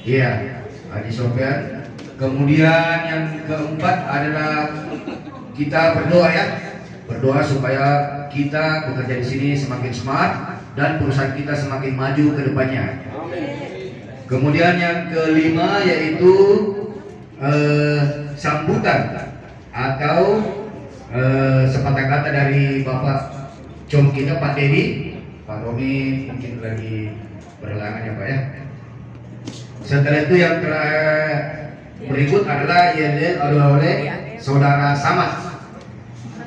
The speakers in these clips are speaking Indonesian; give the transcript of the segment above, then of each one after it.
Iya, Haji Sofyan. Kemudian yang keempat adalah kita berdoa ya, berdoa supaya kita bekerja di sini semakin semangat dan perusahaan kita semakin maju ke depannya. Kemudian yang kelima yaitu sambutan atau sepatah kata dari Bapak Com kita Pak Dedi. Pak Romi mungkin lagi berhalangan ya Pak ya. Setelah itu yang berikut adalah yel oleh Saudara Samad.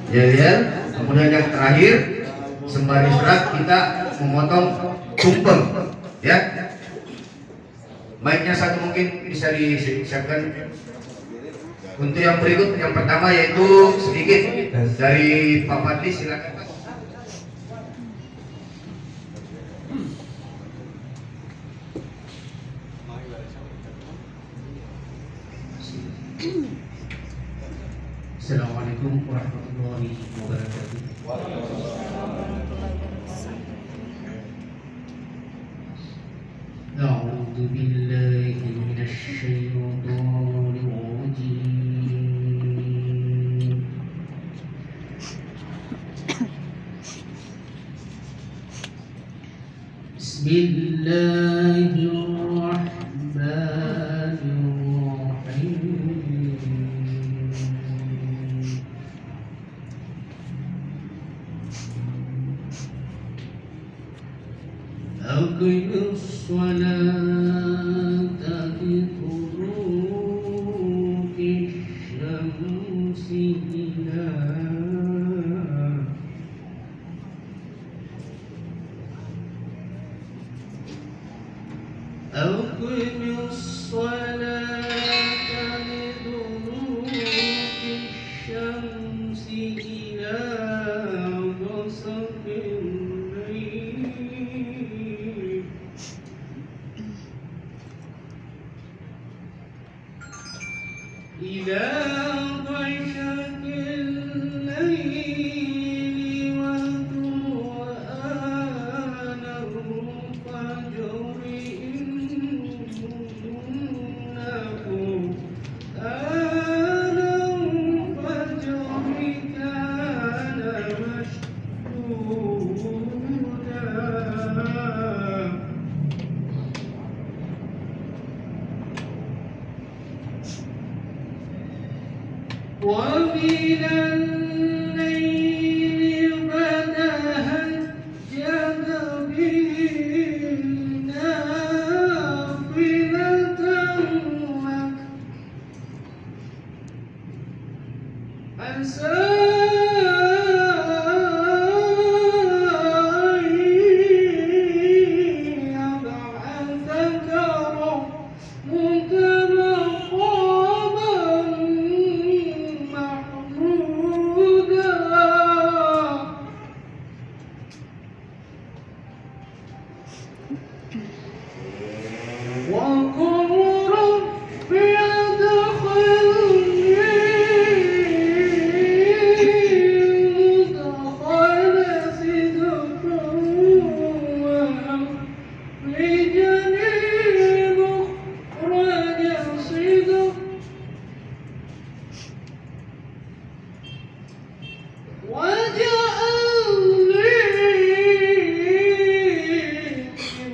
Yel, kemudian yang terakhir sembari serat kita memotong tumpeng ya. Mic-nya satu mungkin bisa disiapkan. Untuk yang berikut, yang pertama yaitu sedikit dari Pak Fadli, silakan Pak. Assalamualaikum warahmatullahi wabarakatuh. A'udzu billahi minasy syaithanir rajim. Bismillahirrahmanirrahim. Aqimus sholata liduluki syamsi ila Aqimus sholata liduluki syamsi ila ghasaqil layl إلى غشق الليل وقرآن الفجر إنه قرآن الفجر كان مشهودا ومن الليل فتهجد به نافلة لك عسى أن يبعثك ربك مقاما محمودا وقل رب ادخلني مدخل صدق وأخرجني مخرج صدق واجعل لي من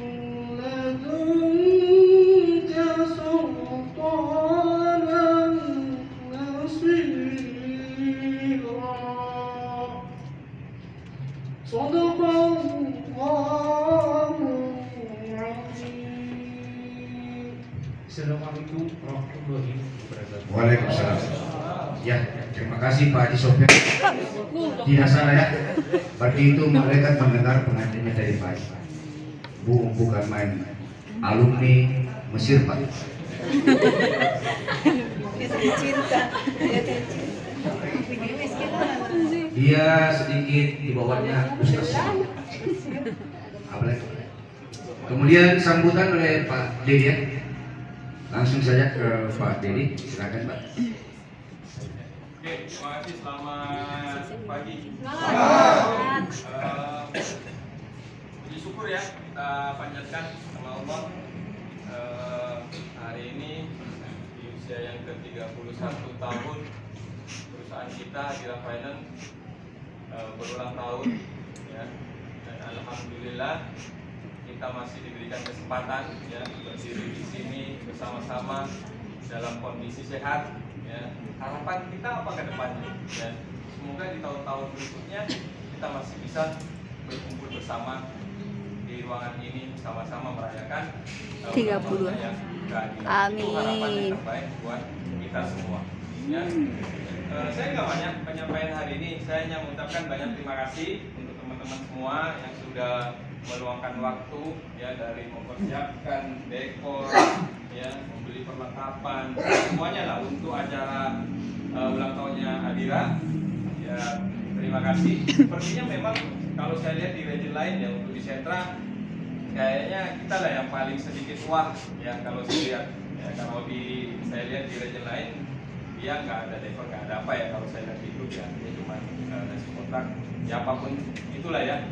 لدنك سلطانا نصيرا صدق الله العظيم. Assalamualaikum warahmatullahi wabarakatuh. Waalaikumsalam. Ya, terima kasih Pak Haji Sofyan. Tidak salah ya. Berarti itu malaikat mendengar pengajiannya dari Pak Haji. Bukan main alumni Mesir Pak. Dia sedikit di bawahnya Ustaz. Apalagi. Kemudian sambutan oleh Pak Dedi ya. Langsung saja ke Pak Dedi, silakan Pak. Oke, terima kasih. Selamat pagi. Puji syukur ya kita panjatkan sama Allah hari ini di usia yang ke-31 tahun perusahaan kita Adira Finance berulang tahun ya. Dan alhamdulillah kita masih diberikan kesempatan ya berdiri di sini bersama-sama dalam kondisi sehat ya. Harapan kita apa ke depannya ya. Semoga di tahun-tahun berikutnya kita masih bisa berkumpul bersama di ruangan ini sama-sama merayakan 32. Amin. Itu harapan yang terbaik buat kita semua. Ya. Saya nggak banyak penyampaian hari ini. Saya hanya mengucapkan banyak terima kasih untuk teman-teman semua yang sudah meluangkan waktu ya dari mempersiapkan dekor, ya membeli perlengkapan, semuanya lah untuk acara ulang tahunnya Adira. Ya terima kasih. Sepertinya memang kalau saya lihat di region lain ya untuk di sentra kayaknya kita lah yang paling sedikit wah ya kalau saya lihat ya, kalau saya lihat di region lain dia nggak ada dekor, nggak ada apa ya kalau saya lihat di grup ya, dia cuma nasi kotak ya apapun itulah ya.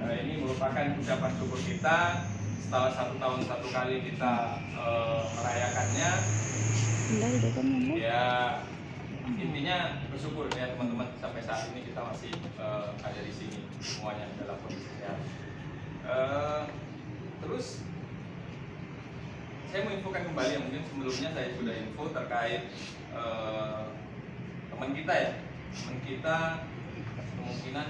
Ini merupakan ucapan syukur kita setelah 1 tahun 1 kali kita merayakannya ya. Intinya bersyukur ya teman-teman, sampai saat ini kita masih ada di sini semuanya dalam kondisi sehat. Terus saya mau infokan kembali yang mungkin sebelumnya saya sudah info terkait teman kita ya, teman kita kemungkinan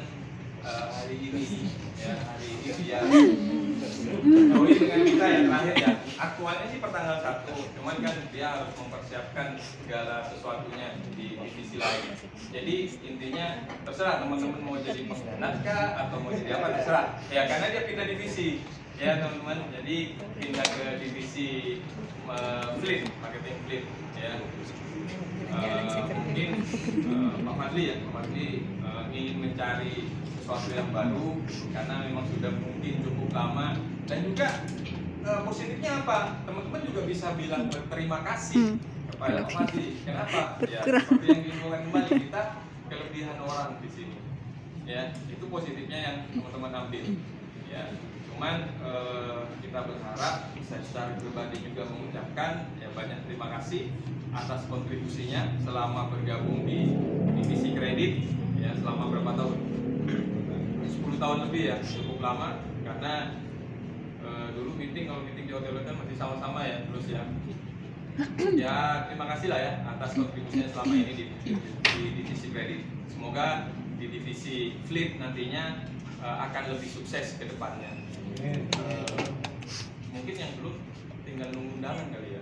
hari ini ya, hari ini dia join dengan kita yang terakhir ya. Aktualnya sih pertanggal 1, cuman kan dia harus mempersiapkan segala sesuatunya di divisi lain. Jadi intinya terserah teman-teman mau jadi pengkhianat kah atau mau jadi apa, terserah ya, karena dia pindah divisi ya teman-teman. Jadi pindah ke divisi fleet, marketing fleet ya. Mungkin Pak Fadli ya, Pak Fadli ingin mencari sesuatu yang baru karena memang sudah mungkin cukup lama. Dan juga positifnya apa, teman-teman juga bisa bilang berterima kasih kepada Pak Fadli. Kenapa? Ya seperti yang diinfokan kembali, kita kelebihan orang di sini ya, itu positifnya yang teman-teman ambil ya. Cuman kita berharap, saya secara pribadi juga mengucapkan ya banyak terima kasih atas kontribusinya selama bergabung di divisi kredit ya, selama berapa tahun? 10 tahun lebih ya, cukup lama. Karena dulu kalau meeting di hotel-hotel masih sama-sama ya terus ya. Ya terima kasih lah ya atas kontribusinya selama ini di divisi kredit. Semoga di divisi fleet nantinya akan lebih sukses ke depannya. Mungkin yang belum tinggal nunggu undangan kali ya.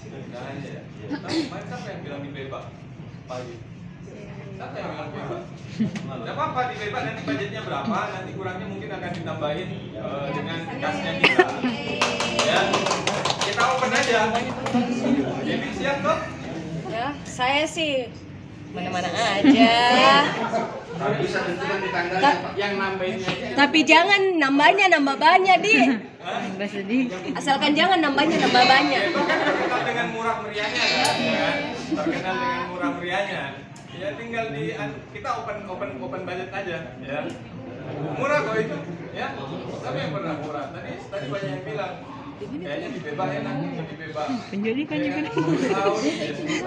Undangan aja ya. Tapi kemarin siapa yang bilang di bebas pagi? Siapa yang bilang bebas? Tidak apa-apa, di bebas nanti budgetnya berapa, nanti kurangnya mungkin akan ditambahin dengan kasnya kita. Ya, kita open aja. Jadi siap toh? Ya, saya sih mana-mana aja. Kalau bisa tentukan di tanggalnya Pak. Yang nambahinnya aja. Tapi jangan nambahnya nambah banyak, Di. Nambah sedih. Asalkan jangan nambahnya nambah banyak. Itu kan terkenal dengan murah meriahnya kan? Ya, terkenal dengan murah meriahnya. Ya tinggal kita open budget aja ya. Murah kok itu ya. Siapa yang pernah murah? Tadi banyak yang bilang kayaknya di bebas enak, di bebas. Penjual ikannya kan? Tahun,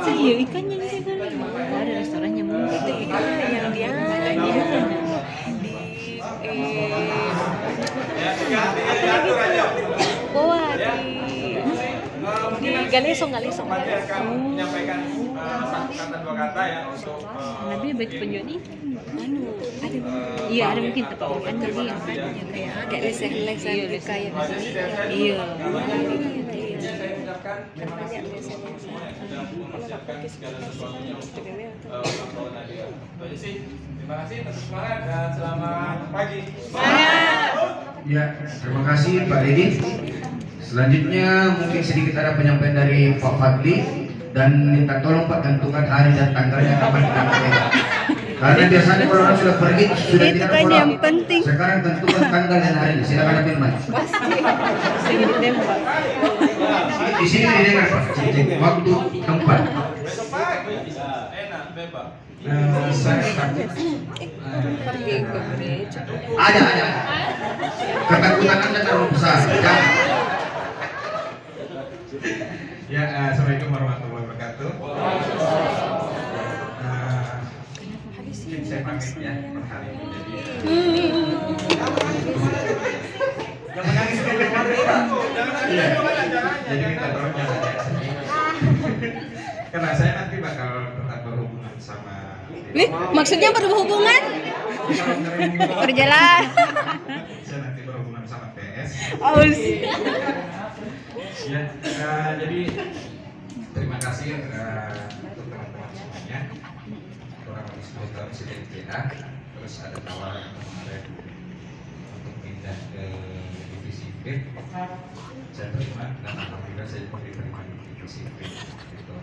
Iya, ikannya ini kan. Ada restorannya mungkin. Itu ikan yang dia ya tinggal diatur aja. Di Galesong. Pasti akan menyampaikan satu kata 2 kata ya untuk Lebih baik penjual ini. ada Iya, ada mungkin tapi ikan lagi yang kayak agak leser-leser kayak Iya. saya ucapkan terima kasih untuk teman-teman semua yang sudah mempersiapkan segala sesuatunya untuk ulang tahun Adira. Itu aja sih. Terima kasih, tetap semangat dan selamat pagi. Ya, terima kasih Pak Dedi. Selanjutnya mungkin sedikit ada penyampaian dari Pak Fadli dan minta tolong Pak tentukan hari dan tanggalnya kapan kita mulai. Karena biasanya kalau orang sudah pergi sudah Itu tidak kan pulang. yang penting. Sekarang tentukan tanggal dan hari. Silakan ambil Mas. Segini tembak. Di sini didengar Pak. Waktu tempat. Besok pagi enak bebas. Saya pergi ke gereja. ada. Ketakutan Anda terlalu besar. Jangan. Ya, assalamualaikum warahmatullahi wabarakatuh. Mungkin saya pamit ya per hari ini. Jadi Jangan nangis dulu, Pak. jadi minta tolong jangan ada sedih. Karena saya nanti bakal berhubungan sama. Wih, maksudnya berhubungan? Berjalan. Saya nanti berhubungan sama PS. Aus. Ya, jadi terima kasih untuk teman-teman semuanya. Kurang lebih 10 tahun sudah di PA, terus ada tawaran kemarin untuk pindah ke divisi B. Saya terima dan alhamdulillah saya diterima di divisi B. Gitu.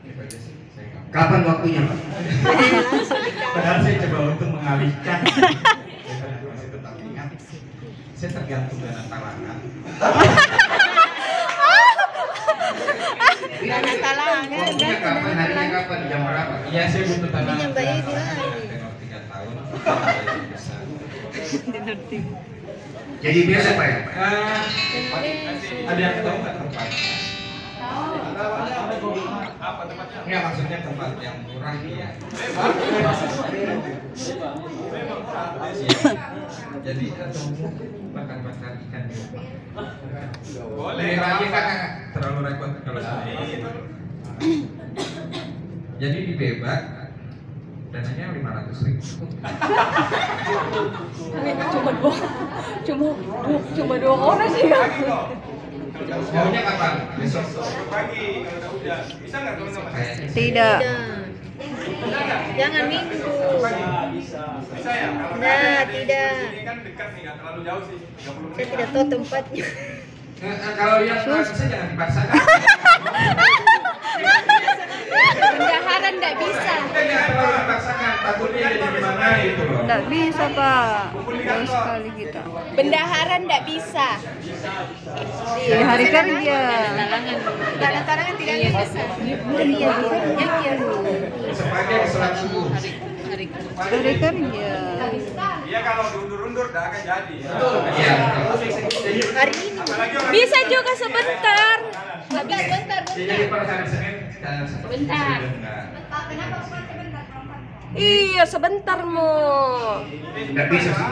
Itu aja sih. Saya nggak. Kapan waktunya, Pak? Padahal saya coba untuk mengalihkan. Saya masih tetap ingat. Saya tergantung dengan talangan. Dana talangan. Waktunya kapan? Harinya kapan? Jam berapa? Iya, saya butuh talangan. Ini yang baik bilang. Tenor 3 tahun. Saya bisa. Jadi biasa, Pak ya? Ada yang tahu nggak tempatnya? Apa tempatnya? Nggak, maksudnya tempat yang murah ya. Jadi atau bakar-bakar ikan di rumah. Boleh. Ini lagi kan terlalu repot kalau saya. Jadi di Bebak dananya 500.000. Cuma dua orang sih kan. Maunya kapan? Besok. Pagi kalau udah hujan. Bisa nggak teman-teman? Tidak. Jangan minggu. Bisa ya? Kalau Nah, ada di tidak. sini kan dekat nih, nggak terlalu jauh sih. 30 menit. Saya tidak tahu tempatnya. Kalau yang bisa jangan dipaksakan. Bendaharan nggak bisa. Kita jangan terlalu dipaksakan. Takutnya jadi gimana gitu loh. Nggak bisa, Pak. Jauh sekali kita. Bendaharan nggak bisa. Di hari kerja. Nggak ada talangan tidak bisa. Iya, Sebagai sholat subuh. hari kerja. Iya, kalau diundur-undur nggak akan jadi. Iya. Hari ini. Apalagi orang Bisa juga sebentar. Bentar. Jadi per hari Senin Bentar. Iya, sebentar mau. Nggak bisa sih.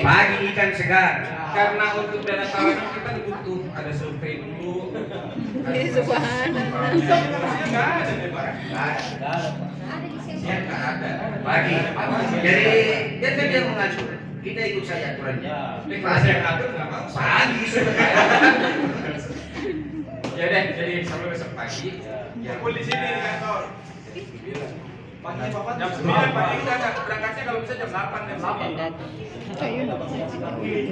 Pagi ikan segar. Karena untuk dana talangan kita butuh ada survei dulu. Subhanallah. nggak ada deh, Pak. Ya nggak ada. Pagi. Jadi dia kan dia mengatur. Kita ikut saja aturannya. Ini kalau saya ngatur nggak mau. Pagi sudah. Ya deh, jadi sampai besok pagi. Ya. Kumpul di sini di kantor. Jam 9 pagi kita ada berangkatnya kalau bisa jam 8 jam 8.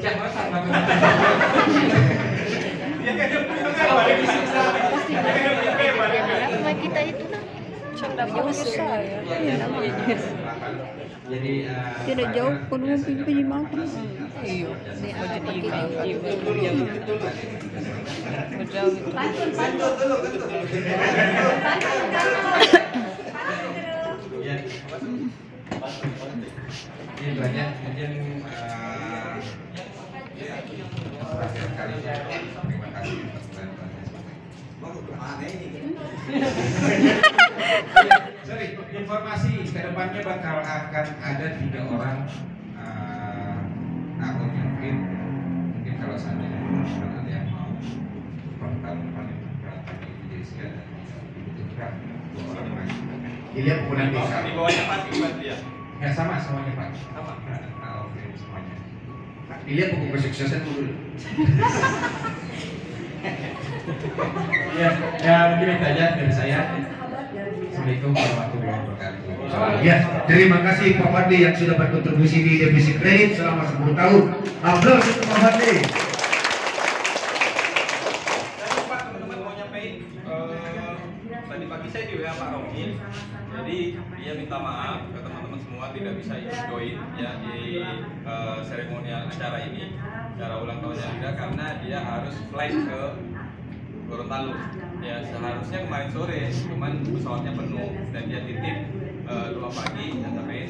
Jangan sama. Dia kan jam 9 balik ke sana. Dia kan jam 9 balik ke sana. Rumah kita itu nah. Canda masa ya. Jadi Tidak jauh pun mimpi makan. Iya. Mau jadi Ya. Ini banyak mungkin terakhir kalinya terima kasih untuk bantuannya. Sorry, informasi ke depannya bakal akan ada 3 orang akun yang fit. Mungkin kalau seandainya ada yang mau pertama berangkat di Indonesia dan dibutuhkan 2 orang lagi. Dilihat penggunaan bisa. Di bawahnya pasti berarti ya. Ya sama semuanya Pak. Sama. Semuanya. Dilihat buku kesuksesan dulu. Ya mungkin itu aja dari saya. Assalamualaikum warahmatullahi wabarakatuh. Ya, terima kasih Pak Fadli yang sudah berkontribusi di divisi kredit selama 10 tahun. Aplaus untuk Pak Fadli. Saya lupa teman-teman mau nyampein tadi pagi saya di WA Pak Romi. Jadi dia minta maaf ke teman-teman semua tidak bisa ikut join ya di seremonial acara ini, acara ulang tahunnya Linda, karena dia harus flight ke Gorontalo. Ya seharusnya kemarin sore, cuman pesawatnya penuh dan dia titip 2 pagi dan sampai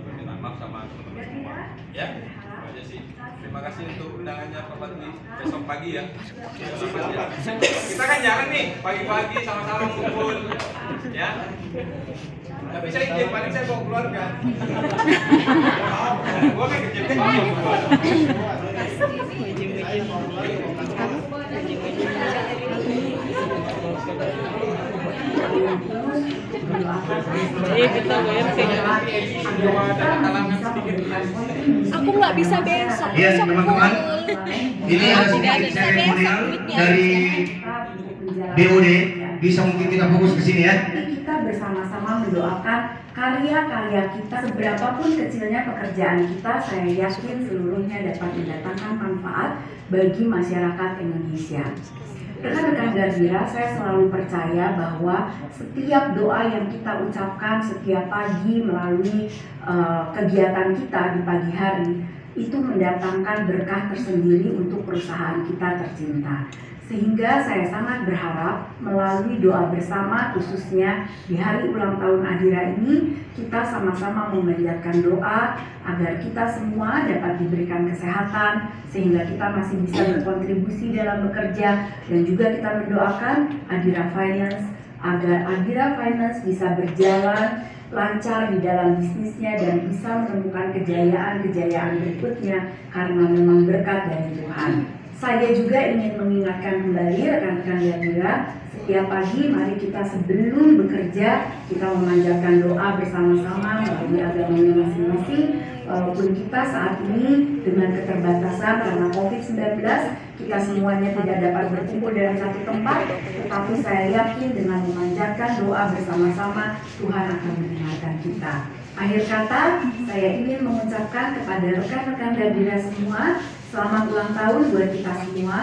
permintaan maaf sama teman-teman semua. Ya, itu aja sih. Terima kasih untuk undangannya Pak Fadli besok pagi ya. Besok pagi ya. Kita kan jarang nih pagi-pagi sama-sama kumpul ya. Tapi saya izin, paling saya bawa keluarga. Gua kan kerja di sini. Aku nggak bisa besok. Ya, Besok teman-teman. full. Ini ada sedikit seremonial dari BOD. Bisa mungkin kita fokus ke sini ya. Kita bersama-sama mendoakan karya-karya kita, seberapapun kecilnya pekerjaan kita, saya yakin seluruhnya dapat mendatangkan manfaat bagi masyarakat Indonesia. Rekan-rekan Gardira, saya selalu percaya bahwa setiap doa yang kita ucapkan setiap pagi melalui kegiatan kita di pagi hari itu mendatangkan berkah tersendiri untuk perusahaan kita tercinta. Sehingga saya sangat berharap melalui doa bersama, khususnya di hari ulang tahun Adira ini, kita sama-sama memanjatkan doa agar kita semua dapat diberikan kesehatan, sehingga kita masih bisa berkontribusi dalam bekerja, dan juga kita mendoakan Adira Finance agar Adira Finance bisa berjalan lancar di dalam bisnisnya dan bisa menemukan kejayaan-kejayaan berikutnya karena memang berkat dari Tuhan. Saya juga ingin mengingatkan kembali rekan-rekan Gardira, setiap pagi mari kita sebelum bekerja kita memanjatkan doa bersama-sama melalui agamanya masing-masing. Walaupun kita saat ini dengan keterbatasan karena COVID-19 kita semuanya tidak dapat berkumpul dalam satu tempat, tetapi saya yakin dengan memanjatkan doa bersama-sama Tuhan akan mendengarkan kita. Akhir kata, saya ingin mengucapkan kepada rekan-rekan Gardira semua, selamat ulang tahun buat kita semua,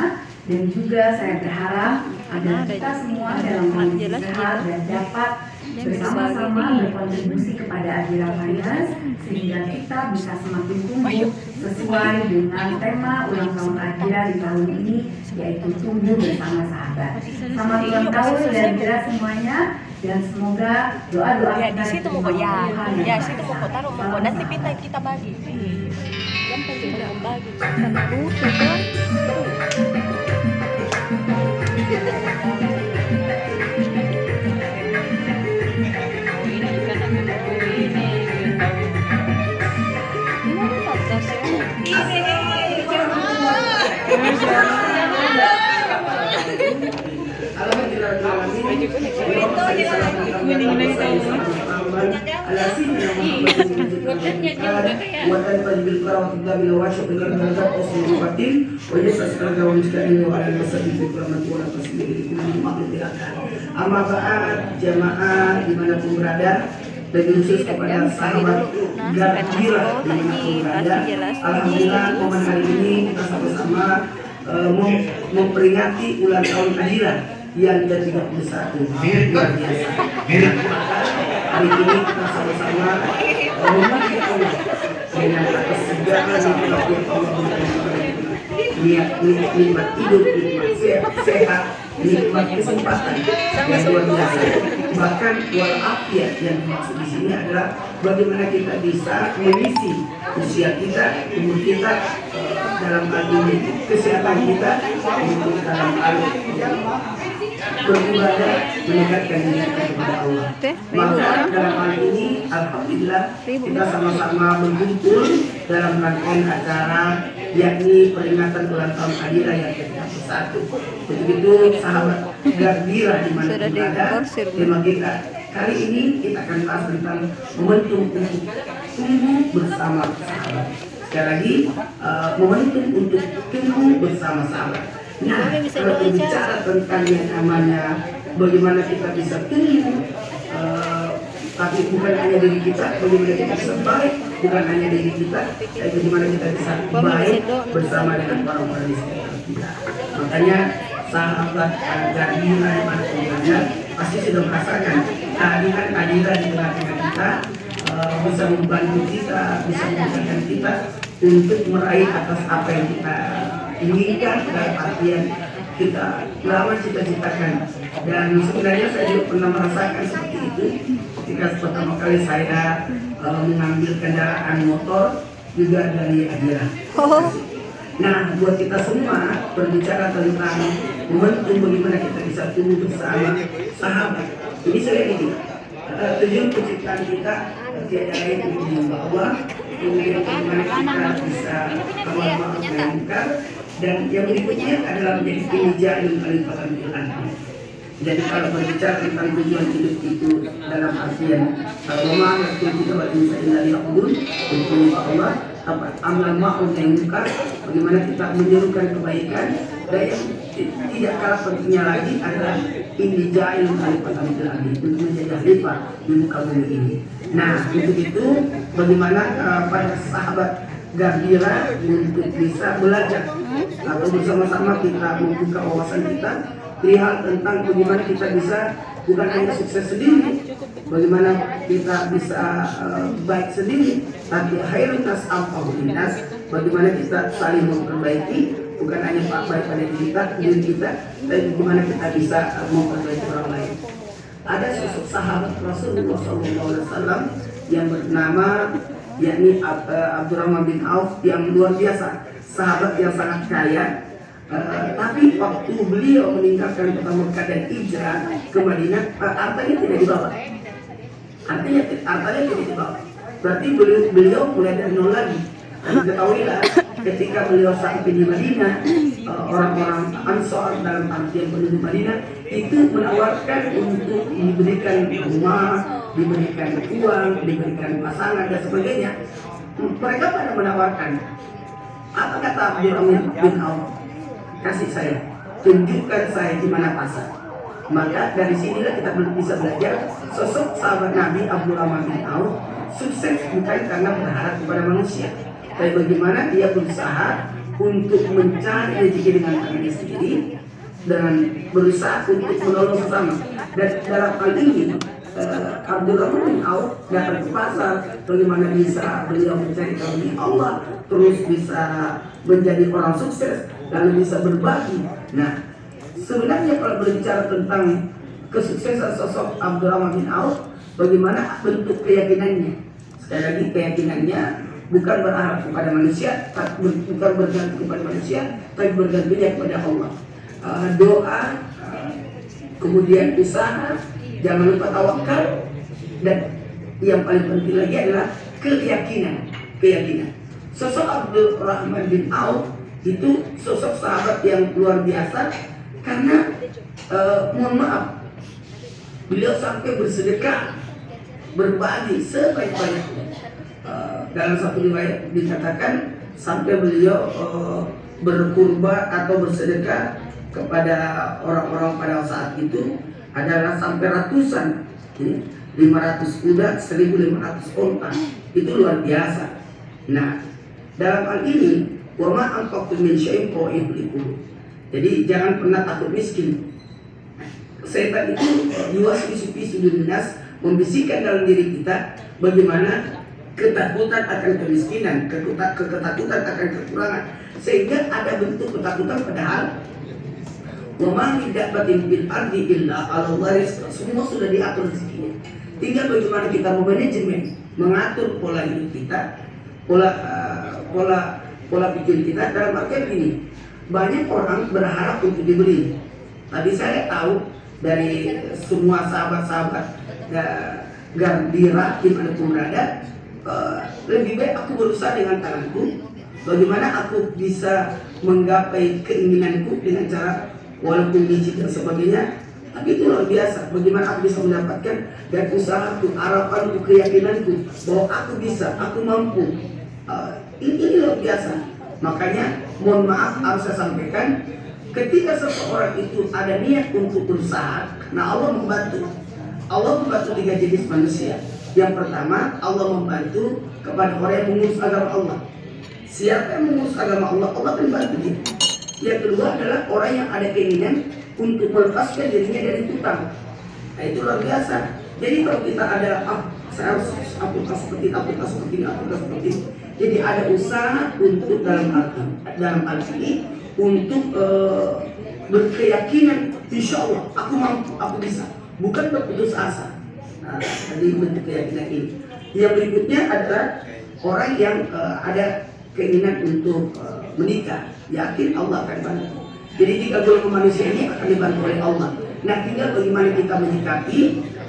dan juga saya berharap agar kita semua dalam kondisi sehat dan dapat bersama-sama berkontribusi kepada Adira Finance sehingga kita bisa semakin tumbuh sesuai dengan tema ulang tahun Adira di tahun ini, yaitu tumbuh bersama sahabat. Selamat ulang tahun Adira semuanya, dan semoga doa-doa Ya, kita di situ mau ya, situ mau taruh mau nanti kita bagi. Kan pasti mau bagi. Kan butuh kan. Jamaah dimanapun berada, dan khusus kepada sahabat Gardira dimanapun berada, alhamdulillah momen hari ini kita sama-sama memperingati ulang tahun Adira yang ke-31. Luar biasa. Hari ini kita sama-sama memuji Allah dengan atas segala nikmat yang Allah berikan kepada kita. Nikmat hidup, nikmat sehat, nikmat kesempatan yang luar biasa. Bahkan walafiat yang dimaksud di sini adalah bagaimana kita bisa mengisi usia kita, umur kita, dalam hal ini kesehatan kita, untuk dalam hal beribadah, mendekatkan diri kepada Allah. Maka dalam hal ini alhamdulillah kita sama-sama berkumpul dalam rangkaian acara yakni peringatan ulang tahun Adira yang ke-31. Begitu sahabat Gardira di mana berada, tema kita kali ini kita akan bahas tentang momentum untuk tumbuh bersama sahabat. Sekali lagi, momentum untuk tumbuh bersama sahabat. Nah, kalau berbicara tentang yang namanya bagaimana kita bisa tumbuh, tapi bukan hanya diri kita, bagaimana kita bisa baik, bukan hanya diri kita, tapi bagaimana kita bisa baik bersama dengan orang-orang di sekitar kita. Makanya sahabat Gardira yang mana pun pasti sudah merasakan kehadiran Adira di tengah-tengah kita, bisa membantu kita, bisa memudahkan kita untuk meraih atas apa yang kita inginkan, dalam artian kita lama cita-citakan. Dan sebenarnya saya juga pernah merasakan seperti itu ketika pertama kali saya mengambil kendaraan motor juga dari Adira. Nah, buat kita semua berbicara tentang momentum bagaimana kita bisa tumbuh bersama sahabat. Ini saya ini tujuan penciptaan kita tiada lain untuk membawa kemudian bagaimana kita bisa mengembangkan dan yang berikutnya adalah menjadi penyeja ilmu kalifatul anbi. Jadi kalau berbicara tentang tujuan hidup itu dalam artian Roma yang kita baca dari Allah amal ma'ruf nahi munkar, bagaimana kita menyerukan kebaikan, dan yang tidak kalah pentingnya lagi adalah ini ja'ilun khalifatan fil ardi, untuk menjadi khalifah di muka bumi ini. Nah, untuk itu bagaimana para sahabat gembira untuk bisa belajar atau bersama-sama kita membuka wawasan kita perihal tentang bagaimana kita bisa bukan hanya sukses sendiri, bagaimana kita bisa baik sendiri, tapi khairun nas anfa'un nas, bagaimana kita saling memperbaiki, bukan hanya baik pada diri kita, tapi bagaimana kita bisa memperbaiki orang lain. Ada sosok sahabat Rasulullah SAW yang bernama yakni Abdurrahman bin Auf yang luar biasa, sahabat yang sangat kaya. Tapi waktu beliau meninggalkan kota Mekah dan hijrah ke Madinah, hartanya tidak dibawa. Hartanya tidak dibawa. Berarti beliau mulai dari nol lagi. Ketahuilah, ketika beliau sampai di Madinah, orang-orang Ansor dalam artian penduduk Madinah itu menawarkan untuk diberikan rumah, diberikan uang, diberikan pasangan dan sebagainya. Mereka pada menawarkan. Apa kata Abdurrahman bin Auf? Kasih saya, tunjukkan saya di mana pasar. Maka dari sinilah kita bisa belajar sosok sahabat Nabi Abdurrahman bin Auf sukses bukan karena berharap kepada manusia, tapi bagaimana dia berusaha untuk mencari rezeki dengan tangannya sendiri dan berusaha untuk menolong sesama. Dan dalam hal ini Abdurrahman bin Auf datang ke pasar, bagaimana bisa beliau mencari karunia Allah, terus bisa menjadi orang sukses, lalu bisa berbagi. Nah, sebenarnya kalau berbicara tentang kesuksesan sosok Abdurrahman bin Auf, bagaimana bentuk keyakinannya? Sekali lagi, keyakinannya bukan berharap kepada manusia, bukan bergantung kepada manusia, tapi bergantungnya kepada Allah. Doa, kemudian usaha, jangan lupa tawakal, dan yang paling penting lagi adalah keyakinan. Sosok Abdurrahman bin Auf itu sosok sahabat yang luar biasa karena mohon maaf, beliau sampai bersedekah, berbagi sebanyak-banyaknya. Dalam satu riwayat dikatakan sampai beliau berkurban atau bersedekah kepada orang-orang pada saat itu adalah sampai ratusan, 500 kuda, 1.500 onta, itu luar biasa. Nah, dalam hal ini jadi jangan pernah takut miskin. Setan itu yuwaswisu nas, membisikkan dalam diri kita bagaimana ketakutan akan kemiskinan, ketakutan akan kekurangan, sehingga ada bentuk ketakutan padahal wa tidak batin bil ardi illa ala waris, semua sudah diatur rezekinya. Tinggal bagaimana kita memanajemen, mengatur pola hidup kita, pola pikir kita. Dalam artian ini, banyak orang berharap untuk diberi. Tapi saya tahu dari semua sahabat-sahabat gembira dimanapun berada, lebih baik aku berusaha dengan tanganku, bagaimana aku bisa menggapai keinginanku dengan cara walaupun licik dan sebagainya, tapi itu luar biasa. Bagaimana aku bisa mendapatkan dan usahaku, harapanku, keyakinanku bahwa aku bisa, aku mampu. Ini luar biasa. Makanya mohon maaf harus saya sampaikan, ketika seseorang itu ada niat untuk berusaha, nah Allah membantu 3 jenis manusia. Yang pertama, Allah membantu kepada orang yang mengurus agama Allah. Siapa yang mengurus agama Allah, Allah akan bantu dia. Yang kedua adalah orang yang ada keinginan untuk melepaskan dirinya dari utang. Nah, itu luar biasa. Jadi kalau kita ada saya harus apakah seperti ini. Jadi ada usaha untuk dalam arti ini untuk berkeyakinan, insya Allah aku mampu, aku bisa, bukan berputus asa. Nah, jadi bentuk keyakinan ini. Yang berikutnya adalah orang yang ada keinginan untuk menikah, yakin Allah akan bantu. Jadi 3 golongan manusia ini akan dibantu oleh Allah. Nah, tinggal bagaimana kita menyikapi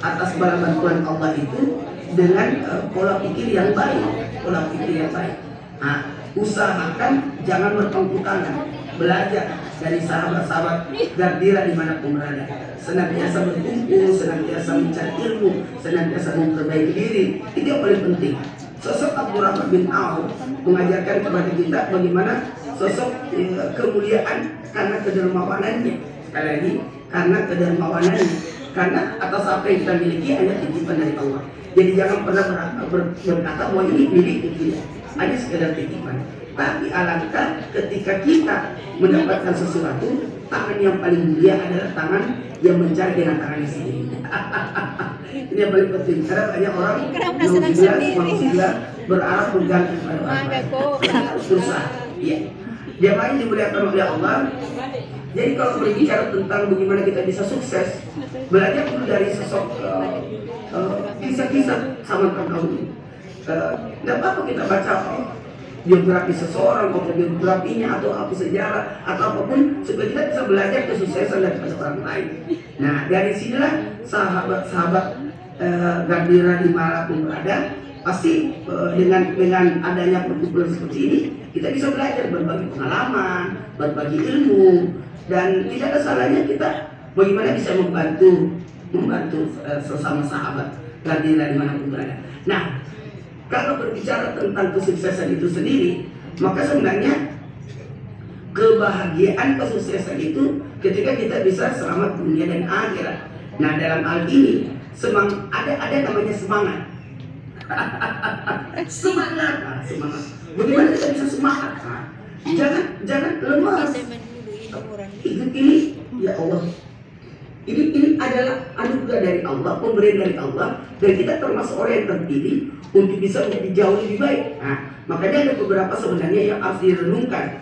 atas bala bantuan Allah itu dengan pola pikir yang baik, pola pikir yang baik. Nah, usahakan jangan berpangku tangan, belajar dari sahabat-sahabat Gardira dimanapun berada, senantiasa berkumpul, senantiasa mencari ilmu, senantiasa memperbaiki diri. Itu yang paling penting. Sosok Abdurrahman bin Auf mengajarkan kepada kita bagaimana sosok kemuliaan karena kedermawanannya. Sekali lagi, karena kedermawanannya, karena atas apa yang kita miliki hanya titipan dari Allah. Jadi jangan pernah berkata bahwa ini milikku, tidak, hanya sekedar titipan. Tapi alangkah ketika kita mendapatkan sesuatu, tangan yang paling mulia adalah tangan yang mencari dengan tangannya sendiri. Ini yang paling penting, karena banyak orang yang juga berharap bergantung pada orang lain. Harus berusaha. Iya. Jamaah yang dimuliakan oleh Allah. Jadi kalau berbicara tentang bagaimana kita bisa sukses, belajar dulu dari sosok kisah-kisah sama terdahulu. Tidak apa-apa kita baca biografi seseorang, atau biografinya, atau apa sejarah, atau apapun, supaya kita bisa belajar kesuksesan daripada orang lain. Nah, dari sinilah sahabat-sahabat Gardira dimanapun berada, pasti dengan adanya perkumpulan seperti ini, kita bisa belajar berbagi pengalaman, berbagi ilmu, dan tidak ada salahnya kita bagaimana bisa membantu sesama sahabat Gardira dimanapun berada. Nah, kalau berbicara tentang kesuksesan itu sendiri, maka sebenarnya kebahagiaan kesuksesan itu ketika kita bisa selamat dunia dan akhirat. Nah, dalam hal ini ada namanya semangat. Semangat. Bagaimana kita bisa semangat? Jangan lemah. Ini ya Allah. Ini adalah anugerah dari Allah, pemberian dari Allah, dan kita termasuk orang yang terpilih untuk bisa menjadi jauh lebih baik. Nah, makanya ada beberapa sebenarnya yang harus direnungkan.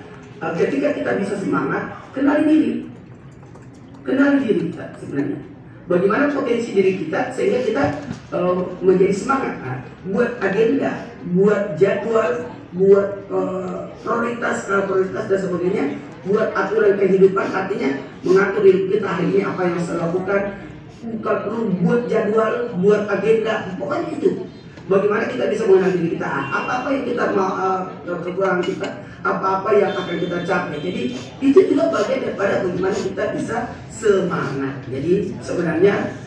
Ketika kita bisa semangat, kenali diri kita sebenarnya. Bagaimana potensi diri kita sehingga kita menjadi semangat. Nah, buat agenda, buat jadwal, buat prioritas dan sebagainya. Buat aturan kehidupan, artinya mengatur hidup kita hari ini apa yang saya lakukan. Bukan perlu buat jadwal, buat agenda, pokoknya itu. Bagaimana kita bisa mengenal diri kita, apa-apa yang kita mau, kekurangan kita, apa-apa yang akan kita capai. Jadi itu juga bagian daripada bagaimana kita bisa semangat. Jadi sebenarnya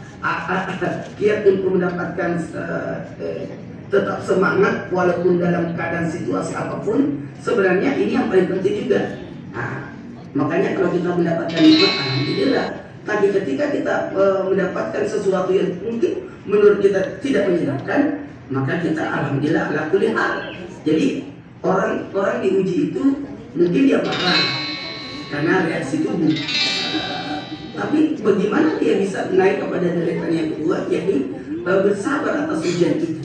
kiat untuk mendapatkan tetap semangat walaupun dalam keadaan situasi apapun, sebenarnya ini yang paling penting juga. Nah, makanya kalau kita mendapatkan nikmat, alhamdulillah. Tapi ketika kita mendapatkan sesuatu yang mungkin menurut kita tidak menyenangkan, maka kita alhamdulillah ala kulli hal. Jadi orang diuji itu mungkin dia marah karena reaksi tubuh. Tapi bagaimana dia bisa naik kepada derajat yang kedua, yakni bersabar atas ujian itu.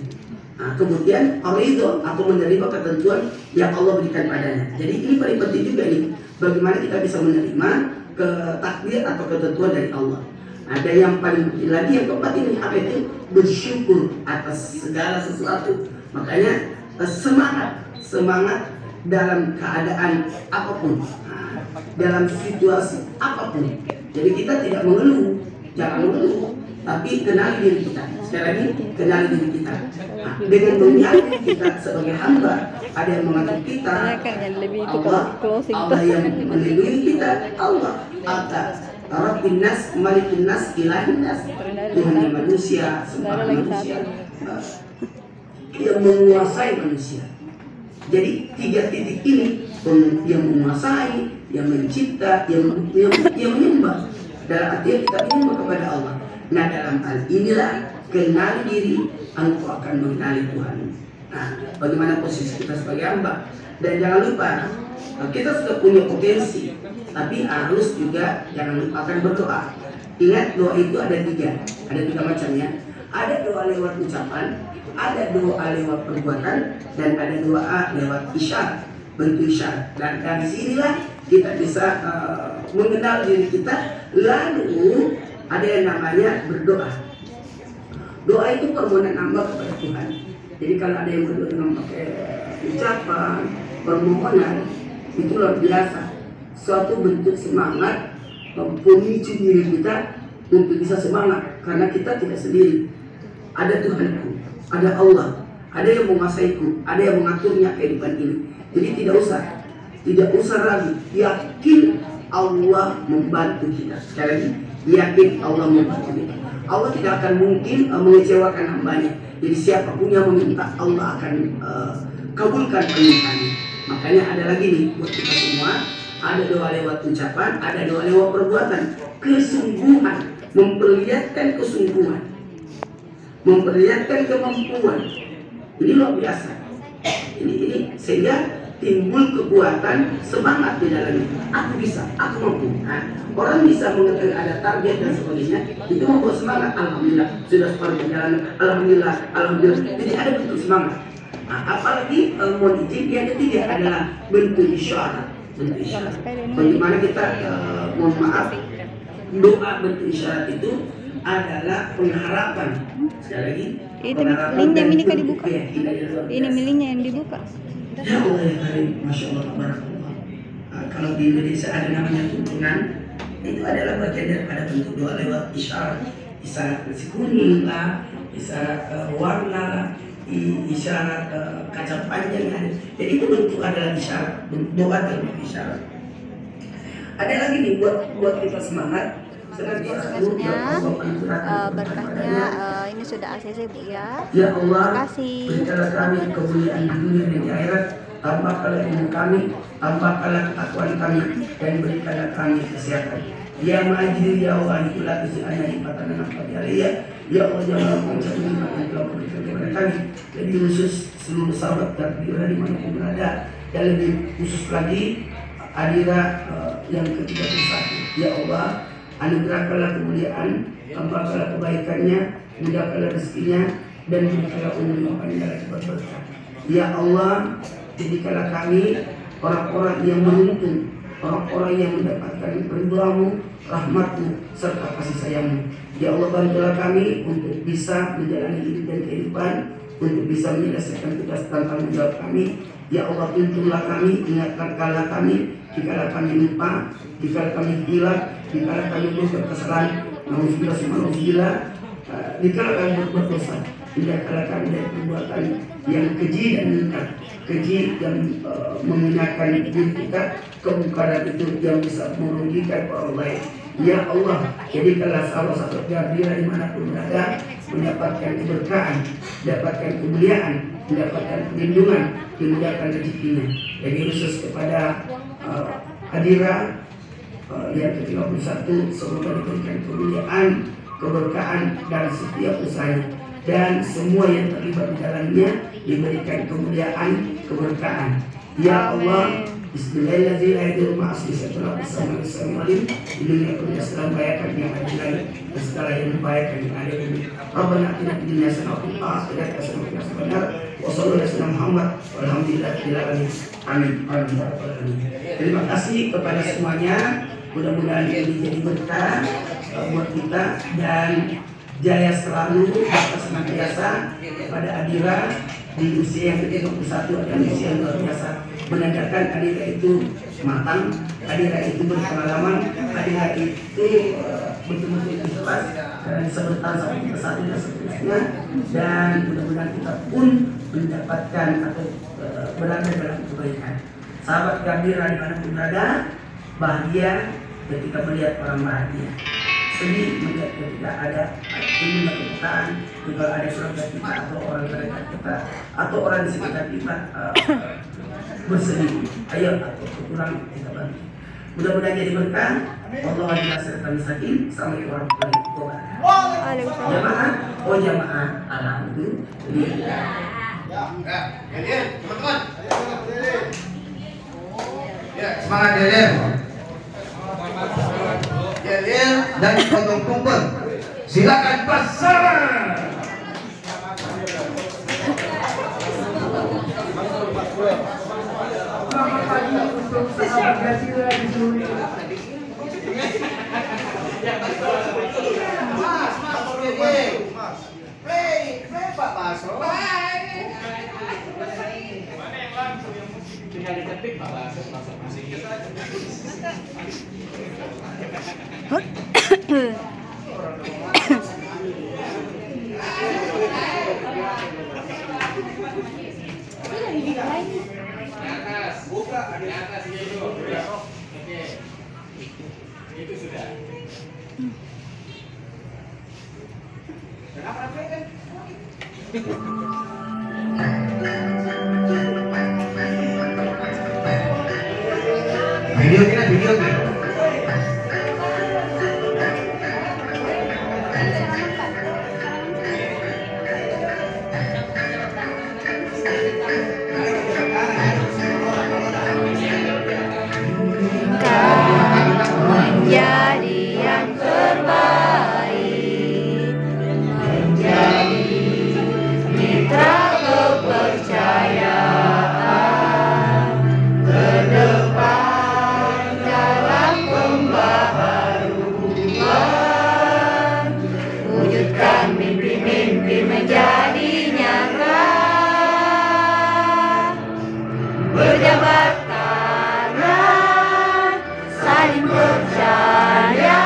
Nah, kemudian ridho atau menerima ketentuan yang Allah berikan padanya. Jadi ini paling penting juga nih, bagaimana kita bisa menerima ke takdir atau ketentuan dari Allah. Ada yang paling penting lagi, yang keempat ini apa itu? Bersyukur atas segala sesuatu. Makanya semangat dalam keadaan apapun, dalam situasi apapun. Jadi kita tidak mengeluh, jangan mengeluh, tapi kenali diri kita. Sekali lagi, kenali diri kita. Nah, dengan mengenali kita sebagai hamba, ada yang mengatur kita, Allah yang melindungi kita, Allah Rabbin Nas, Malikin Nas, Ilahin Nas, Tuhan manusia, sembarang manusia, yang menguasai manusia. Jadi 3 titik ini, yang menguasai, yang mencipta, yang menyembah. Dalam artian kita menyembah kepada Allah. Nah, dalam hal inilah kenali diri, engkau akan mengenali Tuhan. Nah, bagaimana posisi kita sebagai hamba. Dan jangan lupa, kita sudah punya potensi, tapi harus juga jangan lupakan berdoa. Ingat, doa itu ada 3 macamnya. Ada doa lewat ucapan, ada doa lewat perbuatan, dan ada doa lewat isyarat, bentuk isyarat. Dan dari sinilah kita bisa mengenal diri kita. Lalu ada yang namanya berdoa. Doa itu permohonan hamba kepada Tuhan. Jadi kalau ada yang berdoa dengan pakai ucapan, permohonan, Itu luar biasa. Suatu bentuk semangat pemicu diri kita untuk bisa semangat, karena kita tidak sendiri. Ada Tuhanku, ada Allah, ada yang menguasaiku, ada yang mengaturnya kehidupan ini. Jadi tidak usah ragu, yakin Allah membantu kita. Sekali lagi, yakin Allah membantu kita. Allah tidak akan mungkin mengecewakan hambanya. Jadi siapapun yang meminta, Allah akan kabulkan permintaannya. Makanya ada lagi nih buat kita semua, ada doa lewat ucapan, ada doa lewat perbuatan. Kesungguhan, memperlihatkan kesungguhan, memperlihatkan kemampuan. Ini luar biasa. Ini sehingga timbul kekuatan, semangat di dalamnya. Aku bisa, aku mampu. Nah, orang bisa mengetahui ada target dan sebagainya, itu membuat semangat. Alhamdulillah sudah separuh perjalanan. Alhamdulillah, alhamdulillah. Jadi ada bentuk semangat. Nah, apalagi mohon izin yang ketiga adalah bentuk isyarat. Bentuk isyarat. Bagaimana kita mohon maaf, doa bentuk isyarat itu adalah pengharapan. Sekali lagi, itu linknya miliknya dibuka. Ini miliknya yang dibuka. Ya Allah ya Karim, Masya Allah, Barakallah. Kalau di Indonesia ada namanya tuntunan, itu adalah bagian daripada bentuk doa lewat isyarat. Isyarat nasi kuning lah, isyarat warna lah, isyarat kaca panjang ada. Jadi itu bentuk adalah isyarat, bentuk doa dalam isyarat. Ada lagi nih buat kita semangat. Prosesnya berkahnya ini sudah ACC Bu ya. Ya Allah, terima kasih. berikanlah kami kemuliaan di dunia dan di akhirat, tambahkanlah ilmu kami, tambahkanlah ketakwaan kami, dan berikanlah kami kesehatan. Ya Majid ya Allah, itulah kesukaan yang dipatahkan nampak ya. Ya Allah, jangan mengucap nikmat yang telah berikan kepada kami. Jadi khusus seluruh sahabat dan dimanapun berada, dan lebih khusus lagi Adira yang ke-31. Ya Allah, anugerahkanlah kemuliaan, tambahkanlah kebaikannya, mudahkanlah rezekinya, dan berikanlah umur yang panjang akibat berkah. Ya Allah, jadikanlah kami orang-orang yang beruntung, orang-orang yang mendapatkan ridho-Mu, rahmat-Mu, serta kasih sayang-Mu. Ya Allah, bantulah kami untuk bisa menjalani hidup dan kehidupan, untuk bisa menyelesaikan tugas dan tanggung jawab kami. Ya Allah, tuntunlah kami, ingatkanlah kami jika kami lupa, jika kami hilang, jika kami berbuat kesalahan, nauzubillah, jika kami berbuat dosa, jika kami dari perbuatan yang keji dan munkar, keji yang menghinakan diri kita, kemungkaran itu yang bisa merugikan orang lain. Ya Allah, jadikanlah salah satu Adira dimanapun berada mendapatkan keberkahan, mendapatkan kemuliaan, mendapatkan perlindungan, dimudahkan rezekinya. Jadi khusus kepada Adira yang ke-31, semoga diberikan kemuliaan, keberkahan dalam setiap usahanya, dan semua yang terlibat di dalamnya diberikan kemuliaan, keberkahan. Ya Allah, Bismillahirrahmanirrahim. Assalamualaikum di dunia punya segala membahayakan yang ada di langit dan segala yang membahayakan yang ada di bumi. Rabbana atina fid dunya hasanah wa fil akhirati hasanah wa qina adzabannar. Wa sallallahu alaihi wasallam Muhammad walhamdulillahil alamin. Amin. Terima kasih kepada semuanya. Mudah-mudahan ini jadi berkah buat kita, dan jaya selalu, bapak senantiasa kepada Adira di usia yang ke-31 dan usia yang luar biasa. Menandakan Adira itu matang, Adira itu berpengalaman, Adira itu betul-betul ikhlas dan bisa bertahan sampai ke satu dan seterusnya. Dan mudah-mudahan kita pun mendapatkan atau berada dalam kebaikan. Sahabat Adira dimanapun berada, bahagia ketika melihat orang bahagia, sedih melihat ketika ada timbul kebutaan, kalau ada keluarga kita atau orang terdekat kita atau orang di sekitar kita bersedih, ayo atau kekurangan kita bantu. Mudah-mudahan jadi berkah. Allah adalah serta misakin. Assalamualaikum warahmatullahi wabarakatuh. Jamaah, jamaah, alhamdulillah. Ya, teman-teman. Ya, semangat Delir. Delir dan potong tumpeng. Silakan bersama. Selamat pagi untuk sahabat Adira di seluruh Indonesia. Pak Baso. Tinggal diketik Pak Baso. Buka di atas itu. Oke. Itu sudah. Kenapa kan? Video kita video kan? Menjadi yang terbaik, menjadi mitra kepercayaan ke depan dalam pembaharuan, wujudkan mimpi-mimpi menjadi nyata, berjabat tangan, saling percaya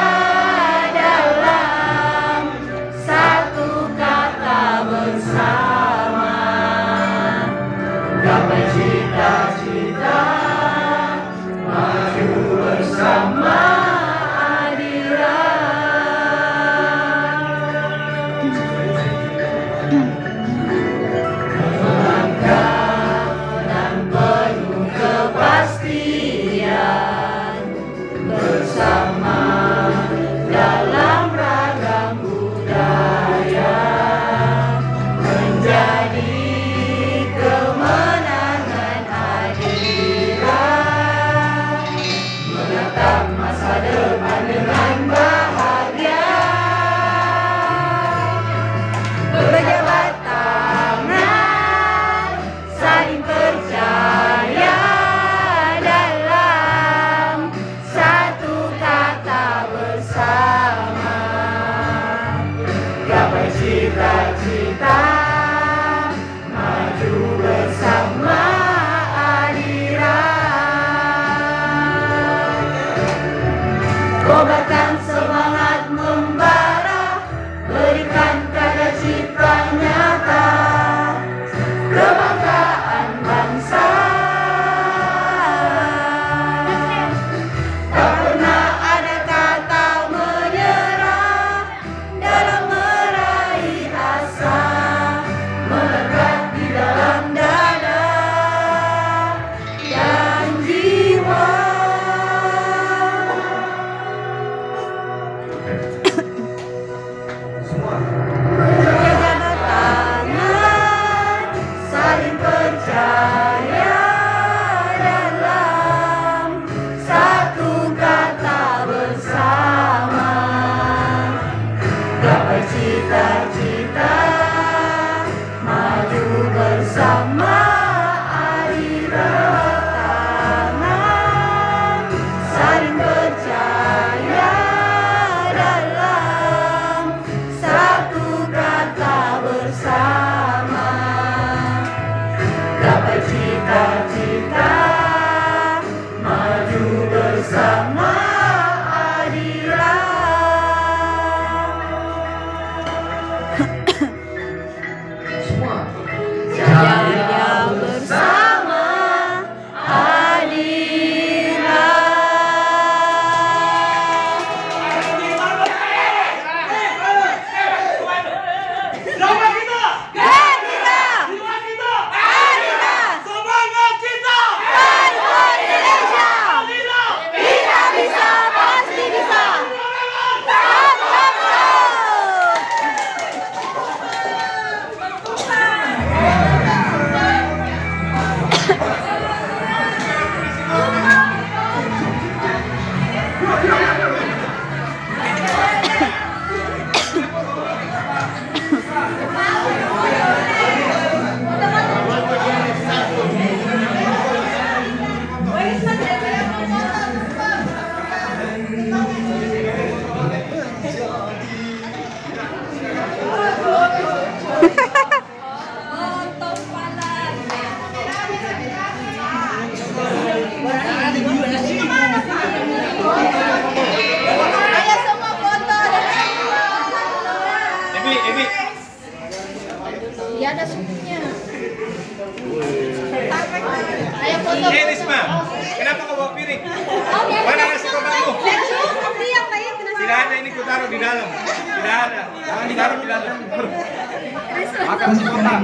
dalam satu kata bersama, gapai cita-cita, maju bersama melangkah dan penuh kepastian bersama dalam ragam budaya, menjadi kemenangan hadirat, menatap masa depan dengan bahagia, berjabat tangan, saling percaya dalam satu kata bersama, gapai cita-cita, maju bersama adirat, kobarkan semangat membara, berikan karya cipta nyata, kebanggaan bangsa. Tak pernah ada kata menyerah dalam meraih asa, melekat di dalam dada dan jiwa. Berjabat tangan, saling percaya dalam satu kata bersama, gapai cita-cita, maju bersama adirat, tangan, saling percaya dalam satu kata bersama, gapai cita-cita, maju bersama adirat. Ebi. Iya ada sukunya. Ayo foto. Risma, kenapa kau bawa piring? Mana nasi kotamu? Tidak ada, ini ku taruh di dalam. Tidak ada, jangan ditaruh di dalam. Makan nasi kotak.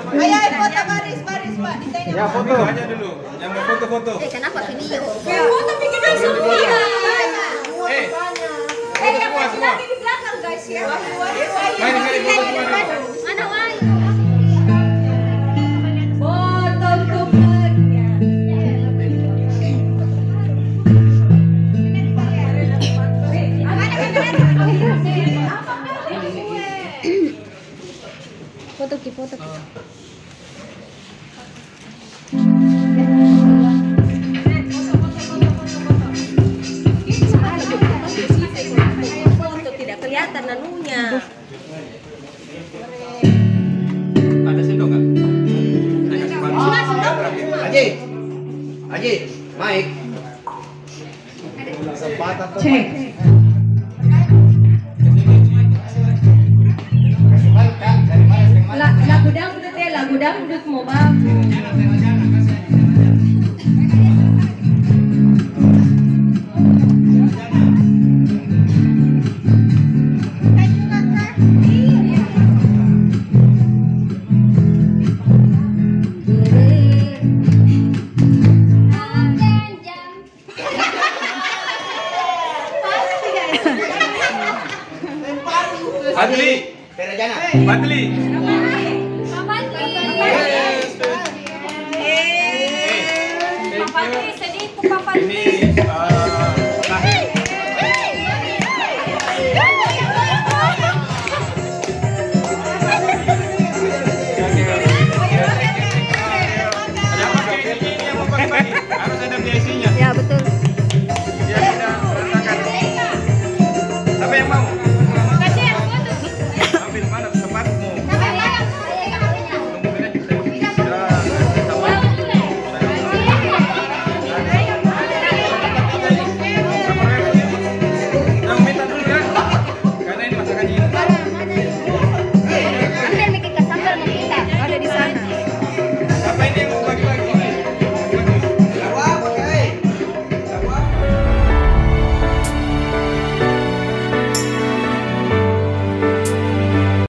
Ayo foto baris Pak. Ditanya. Ya foto aja dulu. Yang mau foto-foto. Kenapa video? Foto bikin semua. Yang semua. di belakang guys ya. Mari foto semua. Mana Wai? Foto ki. Foto tidak kelihatan nanunya. Ada sendok kan? Haji, Mike. Cek. Lagu dangdut mau bang. Badli. Badli. Ini harus ada biasinya. Ya betul. Biar tidak berantakan. Siapa yang mau?